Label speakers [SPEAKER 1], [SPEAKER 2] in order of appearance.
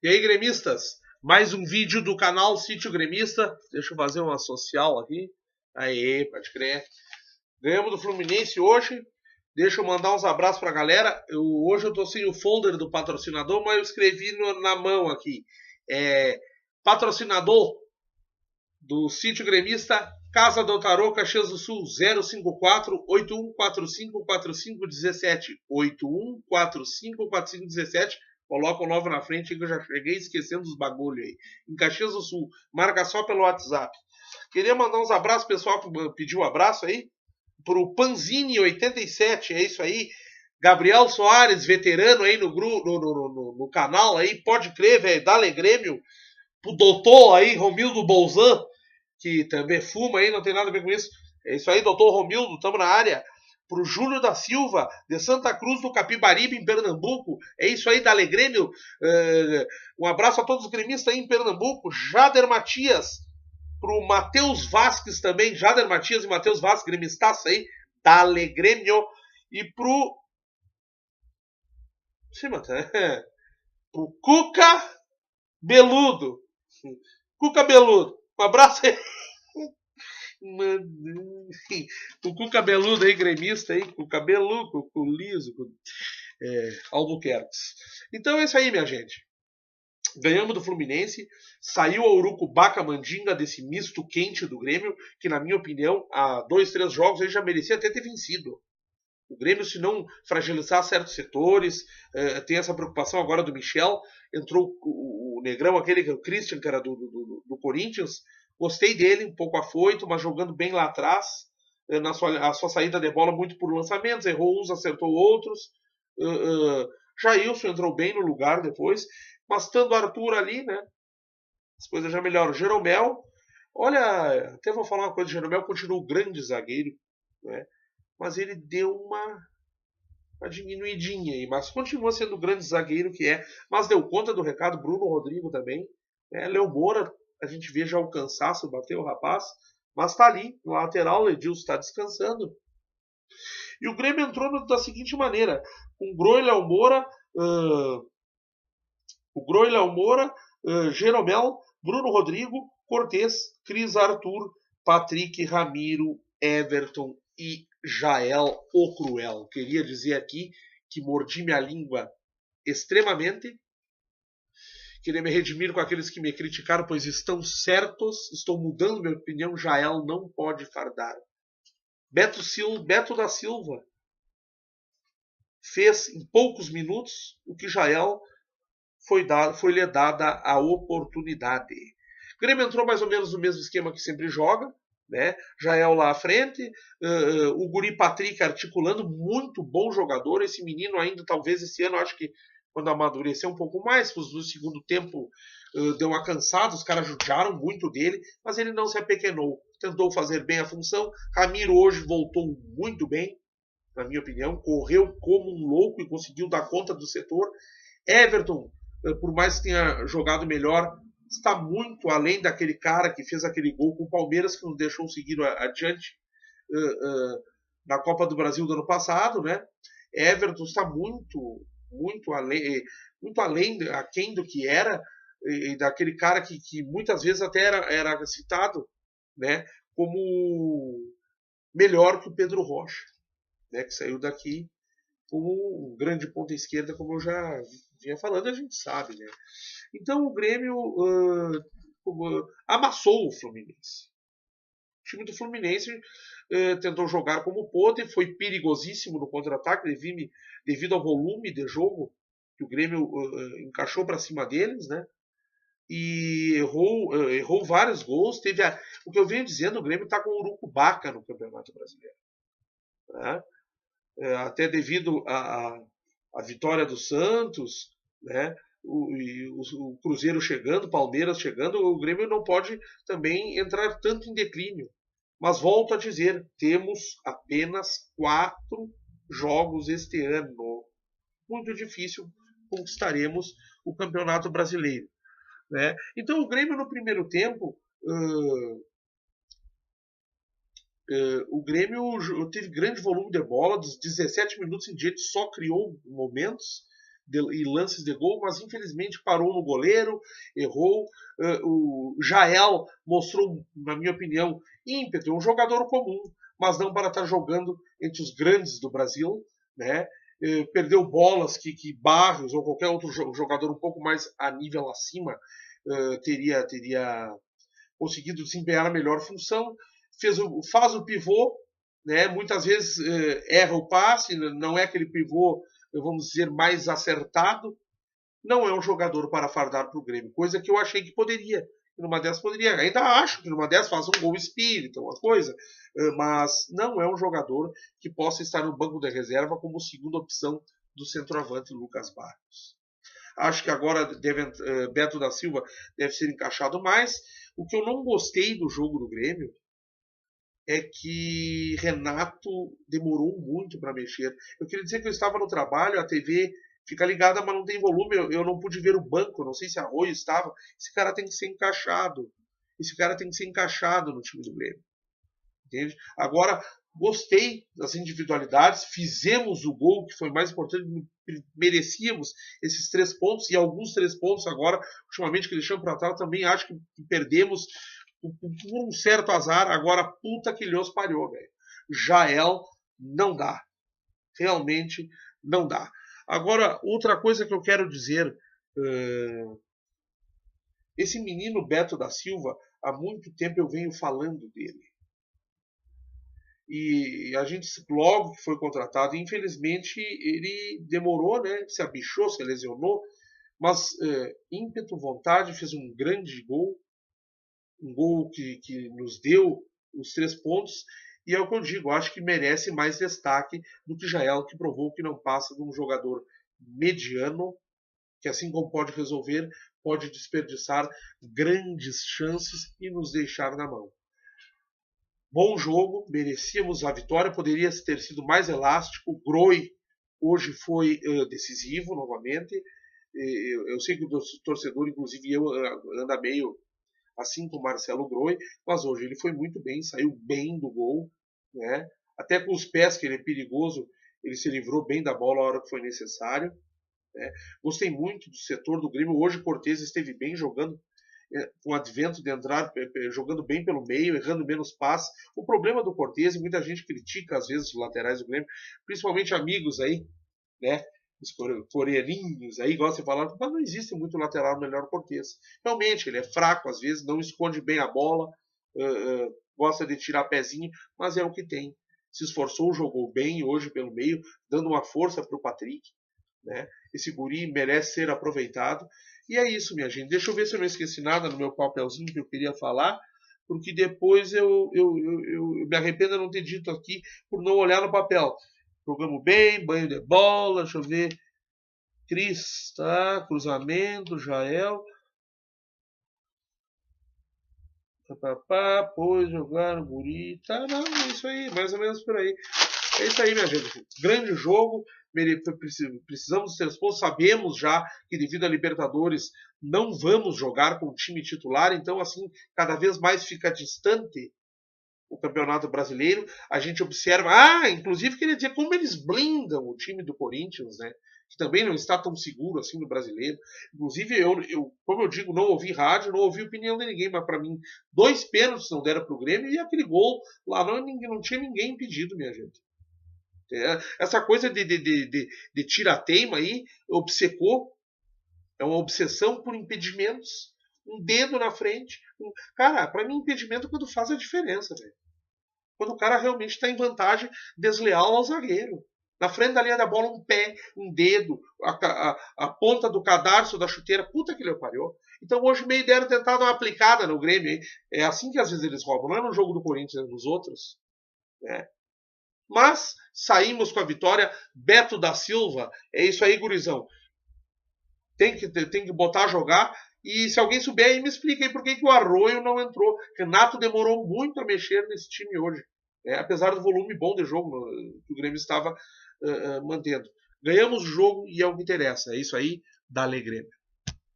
[SPEAKER 1] E aí, gremistas? Mais um vídeo do canal Sítio Gremista. Deixa eu fazer uma social aqui. Aí, pode crer. Ganhamos do Fluminense hoje. Deixa eu mandar uns abraços pra galera. Hoje eu tô sem o folder do patrocinador, mas eu escrevi na mão aqui. Patrocinador do Sítio Gremista, Casa do Tarô, Caxias do Sul, 054-8145-4517. 8145-4517. Coloca o 9 na frente que eu já cheguei esquecendo os bagulho aí. Em Caxias do Sul. Marca só pelo WhatsApp. Queria mandar uns abraços, pessoal que pediu um abraço aí. Pro Panzini87, é isso aí. Gabriel Soares, veterano aí no canal aí. Pode crer, velho. Dale Grêmio. Pro doutor aí, Romildo Bolzan, que também fuma aí, não tem nada a ver com isso. É isso aí, doutor Romildo, tamo na área. Pro Júlio da Silva, de Santa Cruz do Capibaribe, em Pernambuco. É isso aí, Dale Grêmio. Um abraço a todos os gremistas aí em Pernambuco. Jader Matias. Pro Matheus Vasques também. Jader Matias e Matheus Vasques, gremistaça aí. Dale Grêmio. E pro... pro Cuca Beludo. Cuca Beludo. Um abraço aí. Mano, o cu cabeludo aí, gremista aí, com cabeludo, com liso, com Albuquerques. Então é isso aí, minha gente. Ganhamos do Fluminense, saiu a Urucubaca Mandinga desse misto quente do Grêmio, que na minha opinião, há 2, 3 jogos ele já merecia até ter vencido. O Grêmio, se não fragilizar certos setores, tem essa preocupação agora do Michel, entrou o Negrão, aquele que é o Christian, que era do Corinthians. Gostei dele, um pouco afoito, mas jogando bem lá atrás. A sua saída de bola muito por lançamentos, errou uns, acertou outros. Jailson entrou bem no lugar depois. Mas estando o Arthur ali, né? As coisas já melhoram. Jeromel, olha, até vou falar uma coisa, Jeromel continua um grande zagueiro, né? Mas ele deu uma diminuidinha aí. Mas continua sendo o grande zagueiro que é. Mas deu conta do recado. Bruno Rodrigo também. Léo Moura, a gente vê já o cansaço, bateu o rapaz. Mas tá ali, no lateral, o Edilson está descansando. E o Grêmio entrou da seguinte maneira. Com Léo Moura, Jeromel, Bruno Rodrigo, Cortez, Cris Arthur, Patrick, Ramiro, Everton e Jael o Cruel. Queria dizer aqui que mordi minha língua extremamente. Queria me redimir com aqueles que me criticaram, pois estão certos. Estou mudando minha opinião. Jael não pode fardar. Beto da Silva fez em poucos minutos o que Jael foi-lhe dada a oportunidade. O Grêmio entrou mais ou menos no mesmo esquema que sempre joga, né? Jael lá à frente, o Guri Patrick articulando, muito bom jogador. Esse menino ainda, talvez esse ano, acho que quando amadurecer um pouco mais, no segundo tempo deu uma cansada, os caras judiaram muito dele, mas ele não se apequenou, tentou fazer bem a função. Ramiro hoje voltou muito bem, na minha opinião, correu como um louco e conseguiu dar conta do setor. Everton, por mais que tenha jogado melhor, está muito além daquele cara que fez aquele gol com o Palmeiras, que nos deixou seguir adiante na Copa do Brasil do ano passado, né? Everton está muito além, aquém do que era, e daquele cara que muitas vezes até era citado, né, como melhor que o Pedro Rocha, né, que saiu daqui como um grande ponta esquerda, como eu já vinha falando, a gente sabe, né? Então o Grêmio amassou o Fluminense. O time do Fluminense tentou jogar como pôde, foi perigosíssimo no contra-ataque devido ao volume de jogo que o Grêmio encaixou para cima deles, né? E errou vários gols. O que eu venho dizendo, o Grêmio está com o Urucubaca no Campeonato Brasileiro, né? Até devido à vitória do Santos, né? O Cruzeiro chegando, o Palmeiras chegando, o Grêmio não pode também entrar tanto em declínio. Mas volto a dizer, temos apenas 4 jogos este ano. Muito difícil conquistaremos o Campeonato Brasileiro, né? Então o Grêmio no primeiro tempo, o Grêmio teve grande volume de bola, dos 17 minutos em diante só criou momentos. e lances de gol, mas infelizmente parou no goleiro, errou. O Jael mostrou, na minha opinião, ímpeto, é um jogador comum, mas não para estar jogando entre os grandes do Brasil, né? Perdeu bolas que Barrios ou qualquer outro jogador um pouco mais a nível acima teria conseguido desempenhar a melhor função. Faz o pivô, né? Muitas vezes erra o passe, não é aquele pivô, vamos dizer, mais acertado. Não é um jogador para fardar para o Grêmio, coisa que eu achei que poderia. Numa dessas poderia. Ainda acho que numa dessas faz um gol espírita, uma coisa. Mas não é um jogador que possa estar no banco de reserva como segunda opção do centroavante Lucas Barrios. Acho que agora Beto da Silva deve ser encaixado mais. O que eu não gostei do jogo do Grêmio é que Renato demorou muito para mexer. Eu queria dizer que eu estava no trabalho, a TV fica ligada, mas não tem volume. Eu não pude ver o banco, não sei se Arroio estava. Esse cara tem que ser encaixado. Esse cara tem que ser encaixado no time do Grêmio. Entende? Agora, gostei das individualidades, fizemos o gol, que foi mais importante, merecíamos esses 3 pontos, e alguns 3 pontos agora, ultimamente, que deixamos para trás, também acho que perdemos por um certo azar. Agora, puta que lhos pariu, velho. Jael não dá. Realmente não dá. Agora, outra coisa que eu quero dizer, esse menino Beto da Silva, há muito tempo eu venho falando dele. E a gente, logo que foi contratado, infelizmente ele demorou, né? Se abichou, se lesionou, mas ímpeto, vontade, fez um grande gol, um gol que nos deu os 3 pontos. E é o que eu digo, acho que merece mais destaque do que Jael, que provou que não passa de um jogador mediano, que assim como pode resolver, pode desperdiçar grandes chances e nos deixar na mão. Bom jogo, merecíamos a vitória, poderia ter sido mais elástico. O Groi hoje foi decisivo novamente. Eu sei que o torcedor, inclusive eu, anda meio assim com o Marcelo Groi, mas hoje ele foi muito bem, saiu bem do gol, né? Até com os pés, que ele é perigoso, ele se livrou bem da bola a hora que foi necessário. Né? Gostei muito do setor do Grêmio. Hoje o Cortez esteve bem jogando, com o advento de entrar jogando bem pelo meio, errando menos passes. O problema do Cortez, e muita gente critica às vezes os laterais do Grêmio, principalmente amigos aí, né? Os coreaninhos aí gostam de falar, mas não existe muito lateral melhor que o Cortez. Realmente, ele é fraco às vezes, não esconde bem a bola, gosta de tirar pezinho, mas é o que tem. Se esforçou, jogou bem hoje pelo meio, dando uma força para o Patrick. Né? Esse guri merece ser aproveitado. E é isso, minha gente. Deixa eu ver se eu não esqueci nada no meu papelzinho que eu queria falar, porque depois eu me arrependo de não ter dito aqui por não olhar no papel. Jogamos bem, banho de bola, deixa eu ver. Cris, tá? Cruzamento, Jael. Pois jogaram, guri. Tá, não, é isso aí, mais ou menos por aí. É isso aí, minha gente. Grande jogo. Precisamos ter 3 pontos. Sabemos já que devido a Libertadores não vamos jogar com o time titular, então assim cada vez mais fica distante o Campeonato Brasileiro. A gente observa, inclusive queria dizer como eles blindam o time do Corinthians, né? Que também não está tão seguro assim no Brasileiro. Inclusive eu, como eu digo, não ouvi rádio, não ouvi opinião de ninguém, mas para mim 2 pênaltis não deram para o Grêmio e aquele gol lá não tinha ninguém impedido, minha gente. Essa coisa de tira-teima aí obcecou. É uma obsessão por impedimentos. Um dedo na frente. Cara, para mim, impedimento é quando faz a diferença, velho. Quando o cara realmente está em vantagem desleal ao zagueiro. Na frente da linha da bola, um pé, um dedo, a ponta do cadarço da chuteira. Puta que ele pariu. Então hoje meio deram tentar dar uma aplicada no Grêmio. Hein? É assim que às vezes eles roubam. Não é no jogo do Corinthians, é nos outros. Né? Mas saímos com a vitória. Beto da Silva, é isso aí, gurizão. Tem que botar a jogar. E se alguém souber aí, me explica aí por que o Arroio não entrou. Renato demorou muito a mexer nesse time hoje. Apesar do volume bom de jogo que o Grêmio estava mantendo. Ganhamos o jogo e é o que interessa. É isso aí, dá-lhe Grêmio.